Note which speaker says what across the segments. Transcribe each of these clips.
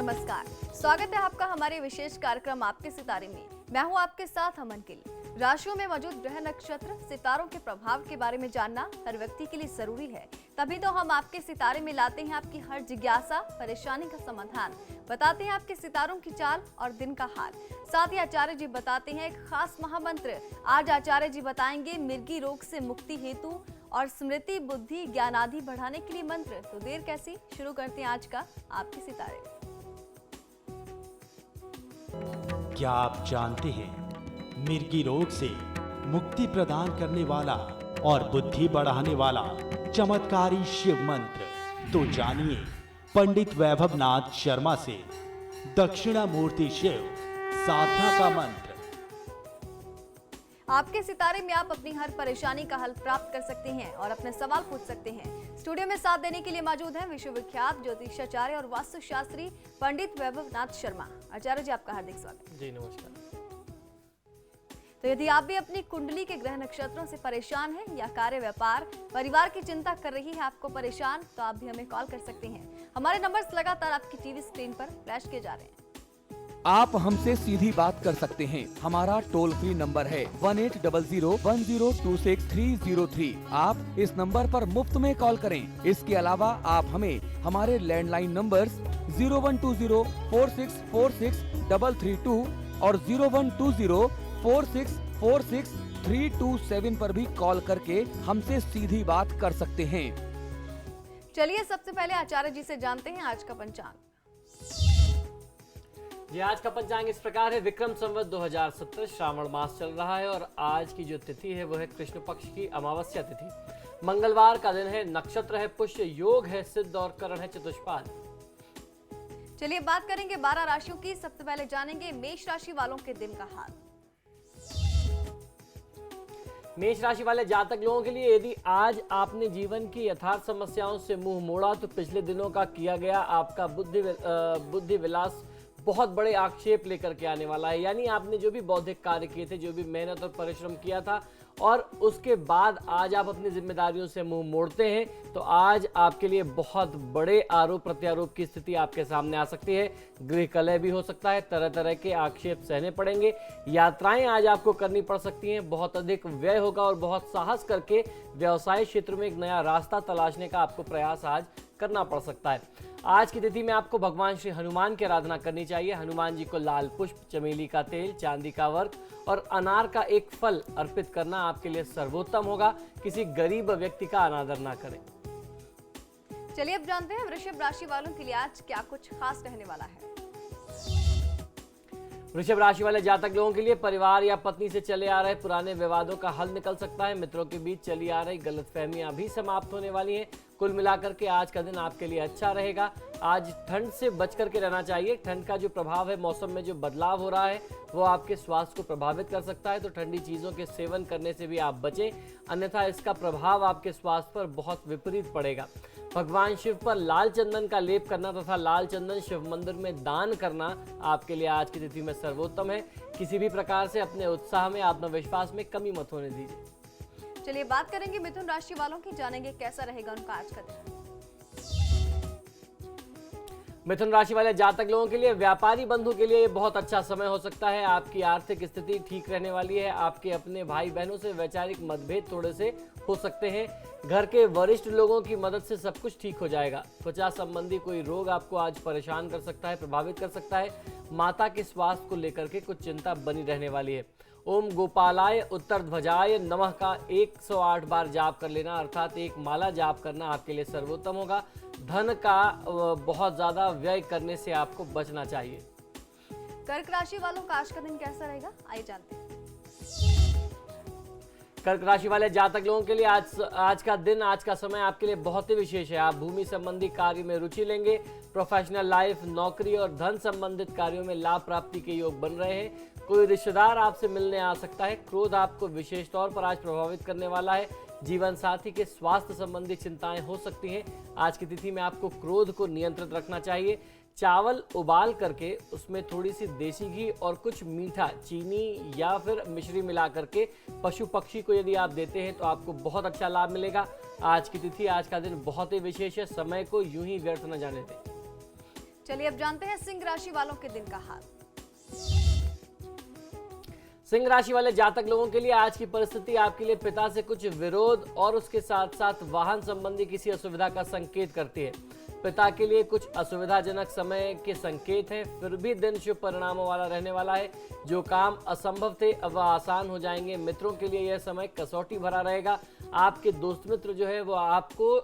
Speaker 1: नमस्कार, स्वागत है आपका हमारे विशेष कार्यक्रम आपके सितारे में। मैं हूं आपके साथ अमन किल। राशियों में मौजूद ग्रह नक्षत्र सितारों के प्रभाव के बारे में जानना हर व्यक्ति के लिए जरूरी है। तभी तो हम आपके सितारे में लाते हैं आपकी हर जिज्ञासा, परेशानी का समाधान, बताते हैं आपके सितारों की चाल और दिन का हाल। साथ ही आचार्य जी बताते हैं एक खास महामंत्र। आज आचार्य जी बताएंगे मिर्गी रोग से मुक्ति हेतु और स्मृति, बुद्धि, ज्ञान आदि बढ़ाने के लिए मंत्र। तो देर कैसी, शुरू करते हैं आज का आपके सितारे।
Speaker 2: क्या आप जानते हैं मिर्गी रोग से मुक्ति प्रदान करने वाला और बुद्धि बढ़ाने वाला चमत्कारी शिव मंत्र? तो जानिए पंडित वैभवनाथ शर्मा से दक्षिणामूर्ति शिव साधना का मंत्र।
Speaker 1: आपके सितारे में आप अपनी हर परेशानी का हल प्राप्त कर सकते हैं और अपने सवाल पूछ सकते हैं। स्टूडियो में साथ देने के लिए मौजूद हैं विश्वविख्यात ज्योतिषाचार्य और वास्तुशास्त्री पंडित वैभवनाथ शर्मा। आचार्य जी, आपका हार्दिक स्वागत।
Speaker 3: जी नमस्कार।
Speaker 1: तो यदि आप भी अपनी कुंडली के ग्रह नक्षत्रों से परेशान हैं या कार्य, व्यापार, परिवार की चिंता कर रही है आपको परेशान, तो आप भी हमें कॉल कर सकते हैं। हमारे नंबर्स लगातार आपकी टीवी स्क्रीन पर फ्लैश किए जा रहे हैं।
Speaker 4: आप हमसे सीधी बात कर सकते हैं। हमारा टोल फ्री नंबर है 180010263003। आप इस नंबर पर मुफ्त में कॉल करें। इसके अलावा आप हमें हमारे लैंडलाइन नंबर्स 012046463332 और 012046463327 पर भी कॉल करके हमसे सीधी बात कर सकते हैं।
Speaker 1: चलिए सबसे पहले आचार्य जी से जानते हैं आज का पंचांग।
Speaker 3: जी आज का पंचांग इस प्रकार है। विक्रम संवत 2070 श्रावण मास चल रहा है और आज की जो तिथि है वो है कृष्ण पक्ष की अमावस्या तिथि। मंगलवार का दिन है, नक्षत्र है पुष्य, योग है सिद्ध और करण है चतुष्पाद।
Speaker 1: चलिए बात करेंगे 12 राशियों की। सबसे पहले जानेंगे मेष राशि वालों के दिन का हाल।
Speaker 3: मेष राशि वाले जातक लोगों के लिए यदि आज आपने जीवन की यथार्थ समस्याओं से मुंह मोड़ा तो पिछले दिनों का किया गया आपका बुद्धि विलास बहुत बड़े आक्षेप लेकर के आने वाला है। यानी आपने जो भी बौद्धिक कार्य किए थे, जो भी मेहनत और परिश्रम किया था और उसके बाद आज आप अपनी जिम्मेदारियों से मुंह मोड़ते हैं, तो आज आपके लिए बहुत बड़े आरोप प्रत्यारोप की स्थिति आपके सामने आ सकती है। गृह कलह भी हो सकता है, तरह तरह के आक्षेप सहने पड़ेंगे, यात्राएं आज आपको करनी पड़ सकती हैं, बहुत अधिक व्यय होगा और बहुत साहस करके व्यवसाय क्षेत्र में एक नया रास्ता तलाशने का आपको प्रयास आज करना पड़ सकता है। आज की तिथि में आपको भगवान श्री हनुमान की आराधना करनी चाहिए। हनुमान जी को लाल पुष्प, चमेली का तेल, चांदी का वर्क और अनार का एक फल अर्पित करना आपके लिए सर्वोत्तम होगा। किसी गरीब व्यक्ति का अनादर ना करें।
Speaker 1: चलिए अब जानते हैं वृषभ राशि वालों के लिए आज क्या कुछ खास रहने वाला है।
Speaker 3: वृषभ राशि वाले जातक लोगों के लिए परिवार या पत्नी से चले आ रहे पुराने विवादों का हल निकल सकता है। मित्रों के बीच चली आ रही गलतफहमियां भी समाप्त होने वाली हैं। कुल मिलाकर के आज का दिन आपके लिए अच्छा रहेगा। आज ठंड से बच करके रहना चाहिए। ठंड का जो प्रभाव है, मौसम में जो बदलाव हो रहा है, वो आपके स्वास्थ्य को प्रभावित कर सकता है, तो ठंडी चीज़ों के सेवन करने से भी आप बचें, अन्यथा इसका प्रभाव आपके स्वास्थ्य पर बहुत विपरीत पड़ेगा। भगवान शिव पर लाल चंदन का लेप करना तथा लाल चंदन शिव मंदिर में दान करना आपके लिए आज की तिथि में सर्वोत्तम है। किसी भी प्रकार से अपने उत्साह में, आत्मविश्वास में कमी मत होने दीजिए।
Speaker 1: चलिए बात करेंगे मिथुन राशि वालों की, जानेंगे कैसा रहेगा उनका आज का दिन।
Speaker 3: मिथुन राशि वाले जातक लोगों के लिए, व्यापारी बंधु के लिए बहुत अच्छा समय हो सकता है। आपकी आर्थिक स्थिति ठीक रहने वाली है। आपके अपने भाई बहनों से वैचारिक मतभेद थोड़े से हो सकते हैं। घर के वरिष्ठ लोगों की मदद से सब कुछ ठीक हो जाएगा। त्वचा संबंधी कोई रोग आपको आज परेशान कर सकता है, प्रभावित कर सकता है। माता के स्वास्थ्य को लेकर के कुछ चिंता बनी रहने वाली है। ओम गोपालाय उत्तर ध्वजाय नमः का 108 बार जाप कर लेना, अर्थात एक माला जाप करना आपके लिए सर्वोत्तम होगा। धन का बहुत ज्यादा व्यय करने से आपको बचना चाहिए।
Speaker 1: कर्क राशि वालों का आज का दिन कैसा रहेगा, आइए जानते हैं।
Speaker 3: कर्क राशि वाले जातक लोगों के लिए आज का दिन, आज का समय आपके लिए बहुत ही विशेष है। आप भूमि संबंधी कार्य में रुचि लेंगे। प्रोफेशनल लाइफ, नौकरी और धन संबंधित कार्यों में लाभ प्राप्ति के योग बन रहे हैं। कोई रिश्तेदार आपसे मिलने आ सकता है। क्रोध आपको विशेष तौर पर आज प्रभावित करने वाला है। जीवन साथी के स्वास्थ्य संबंधी चिंताएं हो सकती हैं। आज की तिथि में आपको क्रोध को नियंत्रित रखना चाहिए। चावल उबाल करके उसमें थोड़ी सी देसी घी और कुछ मीठा, चीनी या फिर मिश्री मिला करके पशु पक्षी को यदि आप देते हैं तो आपको बहुत अच्छा लाभ मिलेगा। आज की तिथि, आज का दिन बहुत ही विशेष है। समय को यूं ही व्यर्थ न जाने दें।
Speaker 1: चलिए अब जानते हैं सिंह राशि वालों के दिन का हाल।
Speaker 3: सिंह राशि वाले जातक लोगों के लिए आज की परिस्थिति आपके लिए पिता से कुछ विरोध और उसके साथ साथ वाहन संबंधी किसी असुविधा का संकेत करती है। पिता के लिए कुछ असुविधाजनक समय के संकेत हैं, फिर भी दिन शुभ परिणामों वाला रहने वाला है। जो काम असंभव थे अब वह आसान हो जाएंगे। मित्रों के लिए यह समय कसौटी भरा रहेगा। आपके दोस्त मित्र जो है वो आपको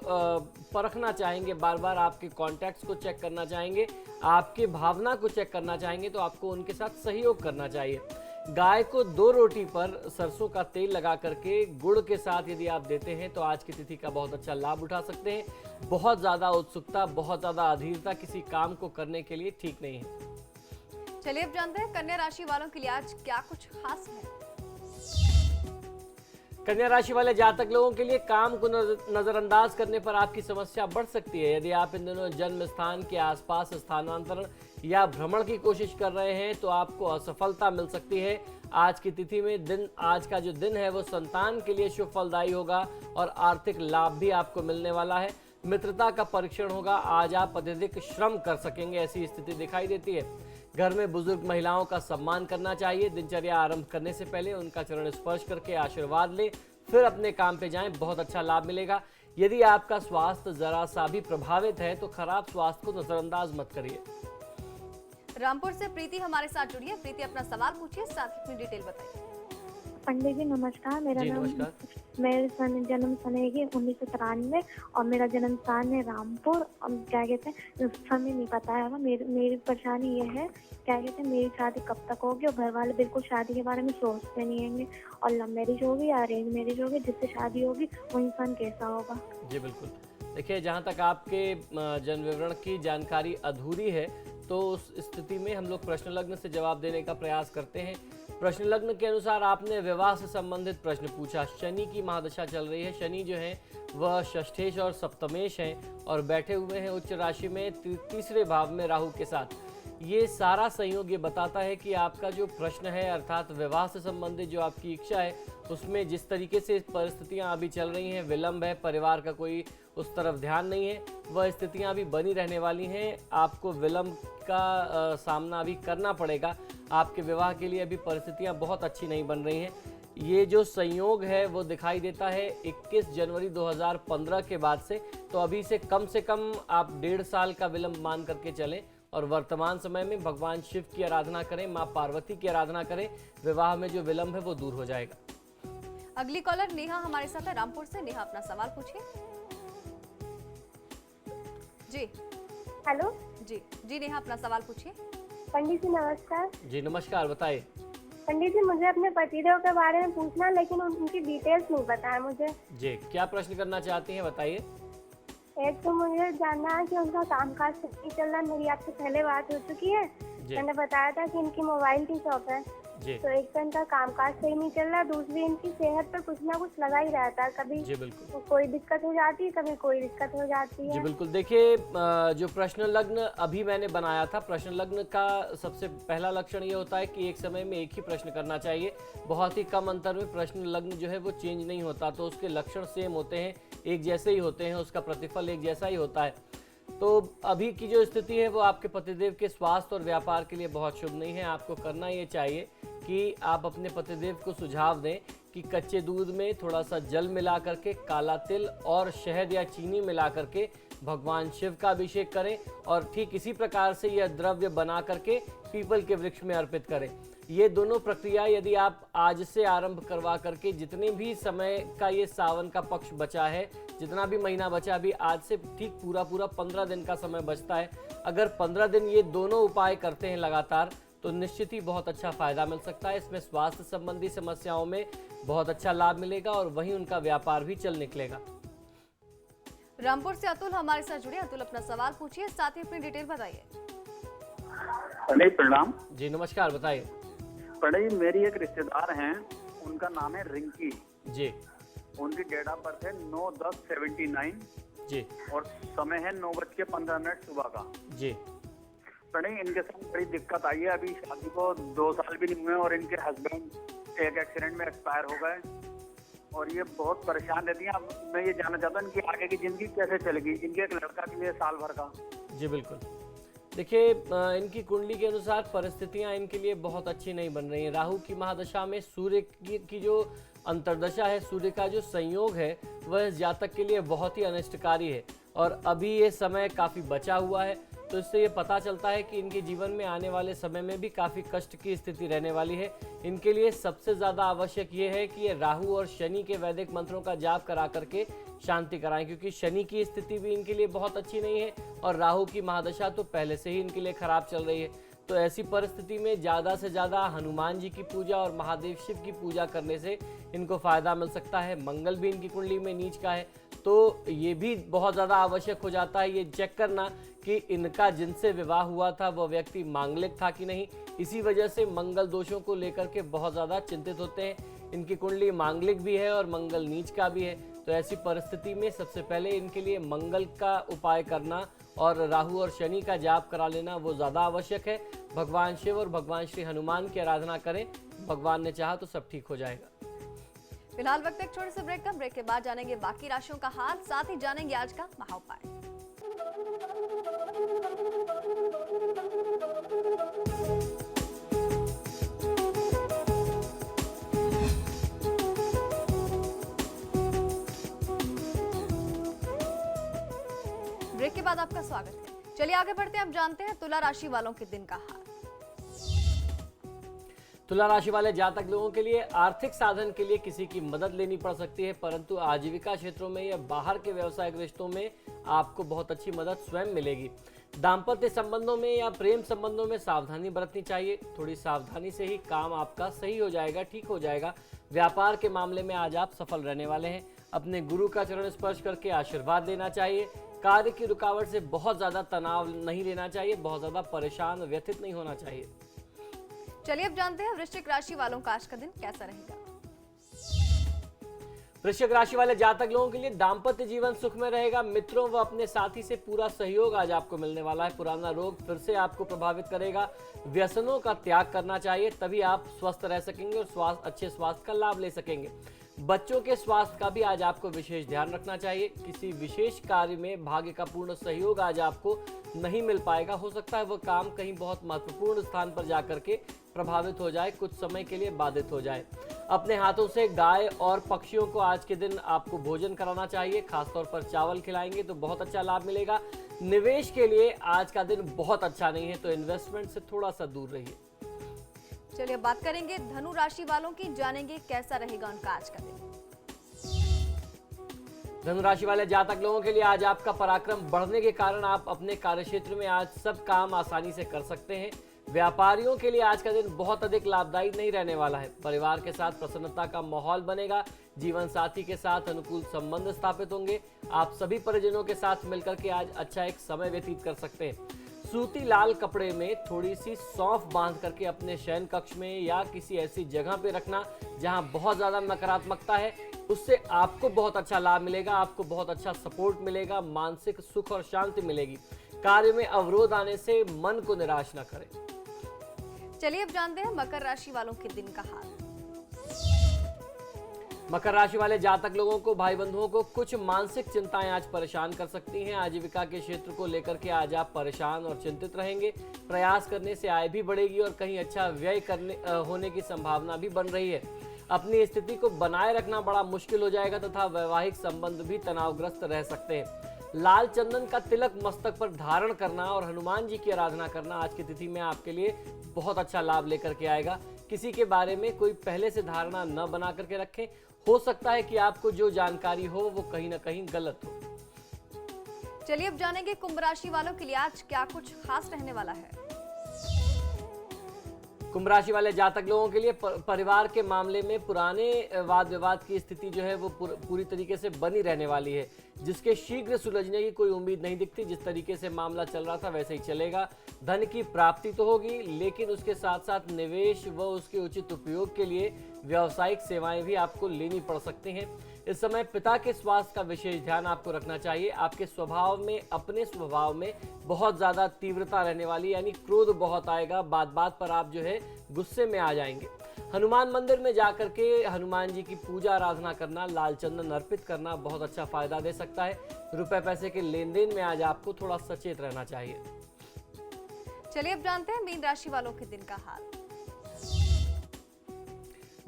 Speaker 3: परखना चाहेंगे, बार बार आपके कॉन्टैक्ट्स को चेक करना चाहेंगे, आपके भावना को चेक करना चाहेंगे, तो आपको उनके साथ सहयोग करना चाहिए। गाय को 2 रोटी पर सरसों का तेल लगा करके गुड़ के साथ यदि आप देते हैं तो आज की तिथि का बहुत अच्छा लाभ उठा सकते हैं। बहुत ज़्यादा उत्सुकता, बहुत ज़्यादा अधीरता किसी काम को करने के लिए ठीक नहीं है।
Speaker 1: चलिए अब जानते हैं कन्या राशि वालों के लिए आज क्या कुछ खास है।
Speaker 3: कन्या राशि वाले जातक लोगों के लिए काम को नजरअंदाज करने पर आपकी समस्या बढ़ सकती है। यदि आप इन दिनों जन्म स्थान के आसपास स्थानांतरण या भ्रमण की कोशिश कर रहे हैं तो आपको असफलता मिल सकती है। आज की तिथि में आज का जो दिन है वो संतान के लिए शुभ फलदायी होगा और आर्थिक लाभ भी आपको मिलने वाला है। मित्रता का परीक्षण होगा। आज आप अत्यधिक श्रम कर सकेंगे, ऐसी स्थिति दिखाई देती है। घर में बुजुर्ग महिलाओं का सम्मान करना चाहिए। दिनचर्या आरंभ करने से पहले उनका चरण स्पर्श करके आशीर्वाद लें, फिर अपने काम पे जाएं, बहुत अच्छा लाभ मिलेगा। यदि आपका स्वास्थ्य जरा सा भी प्रभावित है तो खराब स्वास्थ्य को नजरअंदाज मत करिए।
Speaker 1: रामपुर से प्रीति हमारे साथ जुड़ी है। प्रीति अपना सवाल पूछिए, साथ ही अपनी डिटेल बताइए।
Speaker 5: पंडित जी नमस्कार। मेरा
Speaker 3: जी,
Speaker 5: नाम
Speaker 3: नमस्कार।
Speaker 5: मेरे जन्म सन है 1993 और मेरा जन्म स्थान है रामपुर। और क्या कहते हैं समय नहीं पता है। मेरी परेशानी ये है, क्या कहते हैं मेरी शादी कब तक होगी, और घर वाले बिल्कुल शादी के बारे में सोचते नहीं हैंगे। और लव मैरिज होगी या अरेंज मैरिज होगी, जिससे शादी होगी वो इंसान कैसा होगा।
Speaker 3: जी बिल्कुल। देखिए, जहाँ तक आपके जन्म विवरण की जानकारी अधूरी है तो उस स्थिति में हम लोग प्रश्न लग्न से जवाब देने का प्रयास करते हैं। प्रश्न लग्न के अनुसार आपने विवाह से संबंधित प्रश्न पूछा। शनि की महादशा चल रही है। शनि जो है वह षष्ठेश और सप्तमेश हैं और बैठे हुए हैं उच्च राशि में तीसरे भाव में राहु के साथ। ये सारा संयोग ये बताता है कि आपका जो प्रश्न है अर्थात विवाह से संबंधित जो आपकी इच्छा है उसमें जिस तरीके से परिस्थितियां अभी चल रही हैं, विलंब है, परिवार का कोई उस तरफ ध्यान नहीं है, वह स्थितियां अभी बनी रहने वाली हैं। आपको विलंब का सामना अभी करना पड़ेगा। आपके विवाह के लिए अभी परिस्थितियां बहुत अच्छी नहीं बन रही हैं। ये जो संयोग है वो दिखाई देता है 21 जनवरी 2015 के बाद से। तो अभी से कम आप 1.5 साल का विलंब मान करके चलें और वर्तमान समय में भगवान शिव की आराधना करें, माँ पार्वती की आराधना करें। विवाह में जो विलंब है वो दूर हो जाएगा।
Speaker 1: अगली कॉलर नेहा हमारे साथ है रामपुर से। नेहा अपना सवाल पूछिए। जी
Speaker 5: हेलो
Speaker 1: जी नेहा अपना सवाल पूछिए।
Speaker 5: पंडित जी नमस्कार।
Speaker 3: जी नमस्कार, बताइए।
Speaker 5: पंडित जी मुझे अपने पतिदेव के बारे में पूछना, लेकिन उनकी डिटेल्स नहीं पता है मुझे।
Speaker 3: जी, क्या प्रश्न करना चाहती हैं, बताइए।
Speaker 5: एक तो मुझे जानना है कि उनका कामकाज सही चल रहा है। मेरी आपसे पहले बात हो चुकी है, मैंने बताया था कि इनकी मोबाइल की शॉप है।
Speaker 3: जी
Speaker 5: तो एक तो इनका कामकाज सही नहीं चल रहा, दूसरी इनकी सेहत पर कुछ ना कुछ लगा ही रहता है। कभी
Speaker 3: जी बिल्कुल।
Speaker 5: कोई दिक्कत हो जाती है, कभी कोई दिक्कत हो जाती
Speaker 3: जी
Speaker 5: है।
Speaker 3: बिल्कुल। देखिए, जो प्रश्न लग्न अभी मैंने बनाया था, प्रश्न लग्न का सबसे पहला लक्षण ये होता है कि एक समय में एक ही प्रश्न करना चाहिए। बहुत ही कम अंतर में प्रश्न लग्न जो है वो चेंज नहीं होता, तो उसके लक्षण सेम होते हैं, एक जैसे ही होते हैं, उसका प्रतिफल एक जैसा ही होता है। तो अभी की जो स्थिति है वो आपके पतिदेव के स्वास्थ्य और व्यापार के लिए बहुत शुभ नहीं है। आपको करना ये चाहिए कि आप अपने पतिदेव को सुझाव दें कि कच्चे दूध में थोड़ा सा जल मिला करके, काला तिल और शहद या चीनी मिला करके भगवान शिव का अभिषेक करें और ठीक इसी प्रकार से यह द्रव्य बना करके पीपल के वृक्ष में अर्पित करें। ये दोनों प्रक्रिया यदि आप आज से आरंभ करवा करके, जितने भी समय का ये सावन का पक्ष बचा है, जितना भी महीना बचा, अभी आज से ठीक पूरा 15 दिन का समय बचता है। अगर 15 दिन ये दोनों उपाय करते हैं लगातार तो निश्चित ही बहुत अच्छा फायदा मिल सकता है। इसमें स्वास्थ्य संबंधी समस्याओं में बहुत अच्छा लाभ मिलेगा और वहीं उनका व्यापार भी चल निकलेगा।
Speaker 1: रामपुर से अतुल हमारे साथ जुड़े। अतुल अपना सवाल पूछिए, साथ ही अपनी डिटेल बताइए।
Speaker 6: प्रणाम
Speaker 3: जी नमस्कार, बताइए।
Speaker 6: पंडित जी, मेरी एक रिश्तेदार हैं, उनका नाम है रिंकी
Speaker 3: जी।
Speaker 6: उनकी डेट ऑफ बर्थ है 9/10/79
Speaker 3: जी।
Speaker 6: और समय है 9:15 सुबह का।
Speaker 3: जी।
Speaker 6: पंडित, इनके साथ बड़ी दिक्कत आई है। अभी शादी को 2 साल भी नहीं हुए और इनके हस्बैंड एक एक्सीडेंट में एक्सपायर हो गए और ये बहुत परेशान रहती हैं। अब मैं ये जानना चाहता हूँ इनकी आगे की जिंदगी कैसे चलेगी। इनके एक लड़का भी है साल भर का।
Speaker 3: जी बिल्कुल। देखिए इनकी कुंडली के अनुसार परिस्थितियां इनके लिए बहुत अच्छी नहीं बन रही हैं। राहु की महादशा में सूर्य की जो अंतर्दशा है, सूर्य का जो संयोग है, वह इस जातक के लिए बहुत ही अनिष्टकारी है और अभी ये समय काफ़ी बचा हुआ है। तो इससे ये पता चलता है कि इनके जीवन में आने वाले समय में भी काफ़ी कष्ट की स्थिति रहने वाली है। इनके लिए सबसे ज़्यादा आवश्यक ये है कि ये राहु और शनि के वैदिक मंत्रों का जाप करा करके शांति कराएं, क्योंकि शनि की स्थिति भी इनके लिए बहुत अच्छी नहीं है और राहु की महादशा तो पहले से ही इनके लिए खराब चल रही है। तो ऐसी परिस्थिति में ज़्यादा से ज़्यादा हनुमान जी की पूजा और महादेव शिव की पूजा करने से इनको फायदा मिल सकता है। मंगल भी इनकी कुंडली में नीच का है, तो ये भी बहुत ज़्यादा आवश्यक हो जाता है ये चेक करना कि इनका जिनसे विवाह हुआ था वह व्यक्ति मांगलिक था कि नहीं। इसी वजह से मंगल दोषों को लेकर के बहुत ज़्यादा चिंतित होते हैं। इनकी कुंडली मांगलिक भी है और मंगल नीच का भी है, तो ऐसी परिस्थिति में सबसे पहले इनके लिए मंगल का उपाय करना और राहु और शनि का जाप करा लेना वो ज़्यादा आवश्यक है। भगवान शिव और भगवान श्री हनुमान की आराधना करें, भगवान ने चाहा तो सब ठीक हो जाएगा।
Speaker 1: फिलहाल वक्त एक छोटे से ब्रेक का। ब्रेक के बाद जानेंगे बाकी राशियों का हाल, साथ ही जानेंगे आज का महाउपाय। ब्रेक के बाद आपका स्वागत है। चलिए आगे बढ़ते हैं, अब जानते हैं तुला राशि वालों के दिन का हाल।
Speaker 3: तुला राशि वाले जातक लोगों के लिए आर्थिक साधन के लिए किसी की मदद लेनी पड़ सकती है, परंतु आजीविका क्षेत्रों में या बाहर के व्यवसायिक रिश्तों में आपको बहुत अच्छी मदद स्वयं मिलेगी। दाम्पत्य संबंधों में या प्रेम संबंधों में सावधानी बरतनी चाहिए। थोड़ी सावधानी से ही काम आपका सही हो जाएगा, ठीक हो जाएगा। व्यापार के मामले में आज आप सफल रहने वाले हैं। अपने गुरु का चरण स्पर्श करके आशीर्वाद लेना चाहिए। कार्य की रुकावट से बहुत ज्यादा तनाव नहीं लेना चाहिए, बहुत ज्यादा परेशान व्यथित नहीं होना चाहिए।
Speaker 1: चलिए अब जानते हैं वृश्चिक राशि वालों का आज का दिन कैसा रहेगा।
Speaker 3: वृश्चिक राशि वाले जातक लोगों के लिए दाम्पत्य जीवन सुख में रहेगा। मित्रों व अपने साथी से पूरा सहयोग आज आपको मिलने वाला है। पुराना रोग फिर से आपको प्रभावित करेगा। व्यसनों का त्याग करना चाहिए, तभी आप स्वस्थ रह सकेंगे और अच्छे स्वास्थ्य का लाभ ले सकेंगे। बच्चों के स्वास्थ्य का भी आज आपको विशेष ध्यान रखना चाहिए। किसी विशेष कार्य में भाग्य का पूर्ण सहयोग आज आपको नहीं मिल पाएगा। हो सकता है वह काम कहीं बहुत महत्वपूर्ण स्थान पर जाकर के प्रभावित हो जाए, कुछ समय के लिए बाधित हो जाए। अपने हाथों से गाय और पक्षियों को आज के दिन आपको भोजन कराना चाहिए, खासतौर पर चावल खिलाएंगे तो बहुत अच्छा लाभ मिलेगा। निवेश के लिए आज का दिन बहुत अच्छा नहीं है, तो इन्वेस्टमेंट से थोड़ा सा दूर रहिए।
Speaker 1: चलिए बात करेंगे धनु राशि वालों की, जानेंगे कैसा रहेगा उनका आज का दिन।
Speaker 3: धनु राशि वाले जातक लोगों के लिए आज आपका पराक्रम बढ़ने के कारण आप अपने कार्यक्षेत्र में आज सब काम आसानी से कर सकते हैं। व्यापारियों के लिए आज का दिन बहुत अधिक लाभदायी नहीं रहने वाला है। परिवार के साथ प्रसन्नता का माहौल बनेगा। जीवन साथी के साथ अनुकूल संबंध स्थापित होंगे। आप सभी परिजनों के साथ मिलकर के आज अच्छा एक समय व्यतीत कर सकते हैं। सूती लाल कपड़े में थोड़ी सी सौंफ बांध करके अपने शयन कक्ष में या किसी ऐसी जगह पे रखना जहां बहुत ज्यादा नकारात्मकता है, उससे आपको बहुत अच्छा लाभ मिलेगा, आपको बहुत अच्छा सपोर्ट मिलेगा, मानसिक सुख और शांति मिलेगी। कार्य में अवरोध आने से मन को निराश न करें।
Speaker 1: चलिए अब जानते हैं मकर राशि वालों के दिन का हाल।
Speaker 3: मकर राशि वाले जातक लोगों को, भाई बंधुओं को कुछ मानसिक चिंताएं आज परेशान कर सकती हैं। आजीविका के क्षेत्र को लेकर के आज आप परेशान और चिंतित रहेंगे। प्रयास करने से आय भी बढ़ेगी और कहीं अच्छा व्यय होने की संभावना भी बन रही है। अपनी स्थिति को बनाए रखना बड़ा मुश्किल हो जाएगा तथा वैवाहिक संबंध भी तनावग्रस्त रह सकते हैं। लाल चंदन का तिलक मस्तक पर धारण करना और हनुमान जी की आराधना करना आज की तिथि में आपके लिए बहुत अच्छा लाभ लेकर के आएगा। किसी के बारे में कोई पहले से धारणा न बना करके रखें। हो सकता है कि आपको जो जानकारी हो वो कहीं ना कहीं गलत हो।
Speaker 1: चलिए अब जानेंगे कुंभ राशि वालों के लिए आज क्या कुछ खास रहने वाला है।
Speaker 3: कुंभ राशि वाले जातक लोगों के लिए परिवार के मामले में पुराने वाद विवाद की स्थिति जो है वो पूरी तरीके से बनी रहने वाली है, जिसके शीघ्र सुलझने की कोई उम्मीद नहीं दिखती। जिस तरीके से मामला चल रहा था वैसे ही चलेगा। धन की प्राप्ति तो होगी, लेकिन उसके साथ साथ निवेश व उसके उचित उपयोग के लिए व्यावसायिक सेवाएं भी आपको लेनी पड़ सकती हैं। इस समय पिता के स्वास्थ्य का विशेष ध्यान आपको रखना चाहिए। आपके स्वभाव में, अपने स्वभाव में बहुत ज़्यादा तीव्रता रहने वाली, यानी क्रोध बहुत आएगा। बात बात पर आप जो है गुस्से में आ जाएंगे। हनुमान मंदिर में जाकर के हनुमान जी की पूजा आराधना करना, लाल चंदन अर्पित करना बहुत अच्छा फायदा दे सकता है। रुपए पैसे के लेन देन में आज आपको थोड़ा सचेत रहना चाहिए।
Speaker 1: चलिए अब जानते हैं मीन राशि वालों के दिन का हाल।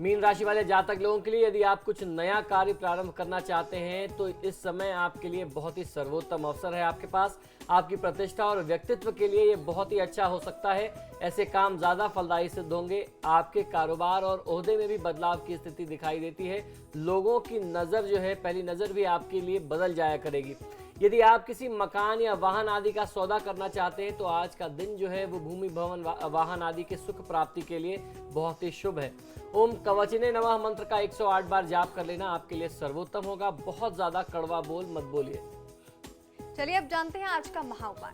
Speaker 3: मीन राशि वाले जातक लोगों के लिए यदि आप कुछ नया कार्य प्रारंभ करना चाहते हैं तो इस समय आपके लिए बहुत ही सर्वोत्तम अवसर है आपके पास। आपकी प्रतिष्ठा और व्यक्तित्व के लिए ये बहुत ही अच्छा हो सकता है। ऐसे काम ज्यादा फलदायी सिद्ध होंगे। आपके कारोबार और ओहदे में भी बदलाव की स्थिति दिखाई देती है। लोगों की नजर जो है, पहली नजर भी आपके लिए बदल जाया करेगी। यदि आप किसी मकान या वाहन आदि का सौदा करना चाहते हैं तो आज का दिन जो है वो भूमि भवन वाहन आदि के सुख प्राप्ति के लिए बहुत ही शुभ है। ओम कवचिने नमः मंत्र का 108 बार जाप कर लेना आपके लिए सर्वोत्तम होगा। बहुत ज्यादा कड़वा बोल मत बोलिए।
Speaker 1: चलिए अब जानते हैं आज का महा उपाय।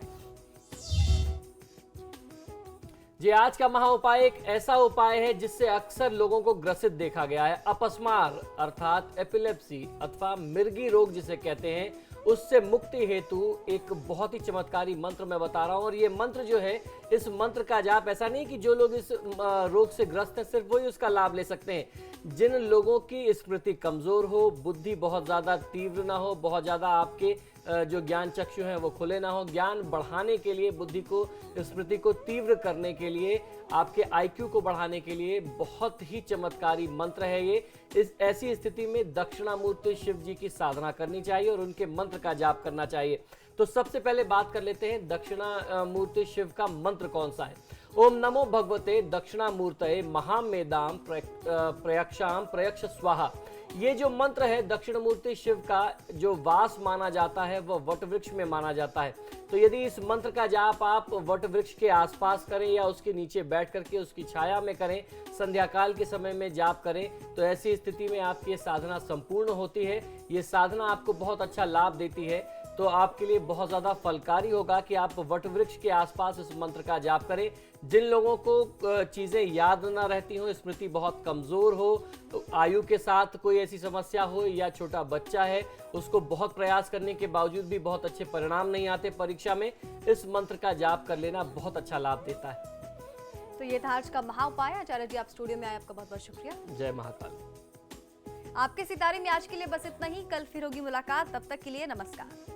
Speaker 3: जी, आज का महा उपाय एक ऐसा उपाय है जिससे अक्सर लोगों को ग्रसित देखा गया है। अपस्मार अर्थात एपिलेप्सी अथवा मिर्गी रोग जिसे कहते हैं, उससे मुक्ति हेतु एक बहुत ही चमत्कारी मंत्र मैं बता रहा हूं। और ये मंत्र जो है, इस मंत्र का जाप ऐसा नहीं कि जो लोग इस रोग से ग्रस्त हैं सिर्फ वही उसका लाभ ले सकते हैं। जिन लोगों की स्मृति कमजोर हो, बुद्धि बहुत ज्यादा तीव्र ना हो, बहुत ज्यादा आपके जो ज्ञान चक्षु हैं वो खुले ना हो, ज्ञान बढ़ाने के लिए, बुद्धि को, स्मृति को तीव्र करने के लिए, आपके IQ को बढ़ाने के लिए बहुत ही चमत्कारी मंत्र है ये। इस ऐसी स्थिति में दक्षिणामूर्ति शिव जी की साधना करनी चाहिए और उनके मंत्र का जाप करना चाहिए। तो सबसे पहले बात कर लेते हैं दक्षिणामूर्ति शिव का मंत्र कौन सा है। ओम नमो भगवते दक्षिणामूर्तये महामेदाम प्रयक्षाम प्रयक्ष स्वाहा। ये जो मंत्र है दक्षिणामूर्ति शिव का जो वास माना जाता है वह वट वृक्ष में माना जाता है। तो यदि इस मंत्र का जाप आप वट वृक्ष के आसपास करें या उसके नीचे बैठ करके उसकी छाया में करें, संध्या काल के समय में जाप करें, तो ऐसी स्थिति में आपकी ये साधना संपूर्ण होती है। ये साधना आपको बहुत अच्छा लाभ देती है। तो आपके लिए बहुत ज़्यादा फलकारी होगा कि आप वट वृक्ष के आसपास इस मंत्र का जाप करें। जिन लोगों को चीज़ें याद ना रहती हों, स्मृति बहुत कमज़ोर हो, तो आयु के साथ कोई ऐसी समस्या हो या छोटा बच्चा है उसको बहुत प्रयास करने के बावजूद भी बहुत अच्छे परिणाम नहीं आते परीक्षा में, इस मंत्र का जाप कर लेना बहुत अच्छा लाभ देता है।
Speaker 1: तो ये था आज का महा उपाय। आचार्य जी, आप स्टूडियो में आए, आपका बहुत बहुत शुक्रिया।
Speaker 3: जय महाकाल।
Speaker 1: आपके सितारे में आज के लिए बस इतना ही। कल फिर होगी मुलाकात, तब तक के लिए नमस्कार।